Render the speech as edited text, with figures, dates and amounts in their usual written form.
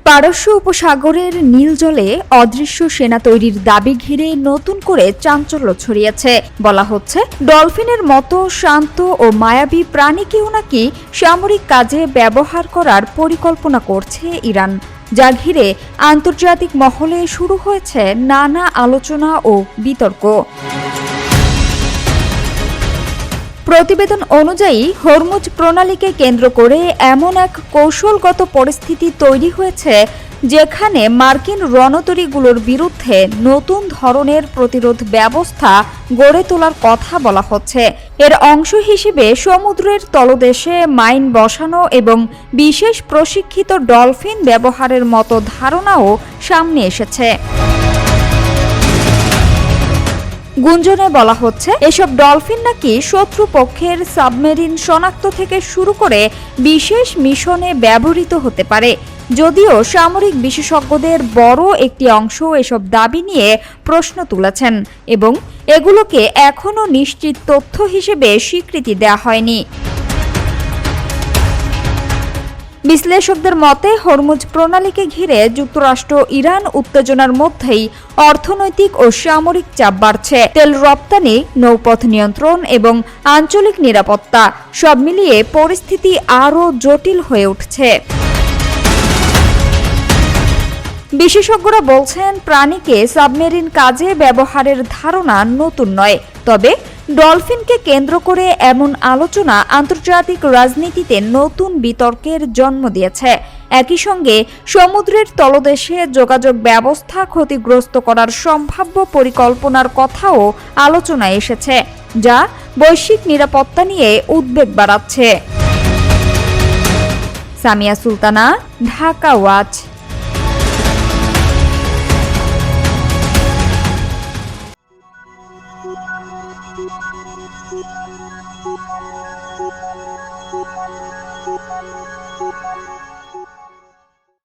পারস্য উপসাগরের নীল জলে অদৃশ্য সেনা তৈরির দাবি ঘিরে নতুন করে চাঞ্চল্য ছড়িয়েছে। বলা হচ্ছে, ডলফিনের মতো শান্ত ও মায়াবী প্রাণীকেও নাকি সামরিক কাজে ব্যবহার করার পরিকল্পনা করছে ইরান, যা ঘিরে আন্তর্জাতিক মহলে শুরু হয়েছে নানা আলোচনা ও বিতর্ক। প্রতিবেদন অনুযায়ী হরমুজ প্রণালীকে কেন্দ্র করে এমন এক কৌশলগত পরিস্থিতি তৈরি হয়েছে যেখানে মার্কিন রণতরীগুলোর বিরুদ্ধে নতুন ধরনের প্রতিরোধ ব্যবস্থা গড়ে তোলার কথা বলা হচ্ছে। এর অংশ হিসেবে সমুদ্রের তলদেশে মাইন বসানো এবং বিশেষ প্রশিক্ষিত ডলফিন ব্যবহারের মতো ধারণাও সামনে এসেছে। গুঞ্জনে বলা হচ্ছে, এসব ডলফিন নাকি শত্রুপক্ষের সাবমেরিন শনাক্ত থেকে শুরু করে বিশেষ মিশনে ব্যবহৃত হতে পারে। যদিও সামরিক বিশেষজ্ঞদের বড় একটি অংশ এসব দাবি নিয়ে প্রশ্ন তুলেছেন এবং এগুলোকে এখনও নিশ্চিত তথ্য হিসেবে স্বীকৃতি দেওয়া হয়নি। বিশ্লেষকদের মতে, হরমুজ প্রণালীকে ঘিরে যুক্তরাষ্ট্র ইরান উত্তেজনার মধ্যেই অর্থনৈতিক ও সামরিক চাপ বাড়ছে। তেল রপ্তানি, নৌপথ নিয়ন্ত্রণ এবং আঞ্চলিক নিরাপত্তা সব মিলিয়ে পরিস্থিতি আরও জটিল হয়ে উঠছে। বিশেষজ্ঞরা বলছেন, প্রাণীকে সাবমেরিন কাজে ব্যবহারের ধারণা নতুন নয়, তবে ডলফিনকে কেন্দ্র করে এমন আলোচনা আন্তর্জাতিক রাজনীতিতে নতুন বিতর্কের জন্ম দিয়েছে। একই সঙ্গে সমুদ্রের তলদেশে যোগাযোগ ব্যবস্থা ক্ষতিগ্রস্ত করার সম্ভাব্য পরিকল্পনার কথাও আলোচনায় এসেছে, যা বৈশ্বিক নিরাপত্তা নিয়ে উদ্বেগ বাড়াচ্ছে। Samia Sultana, Dhaka watch. Thank you.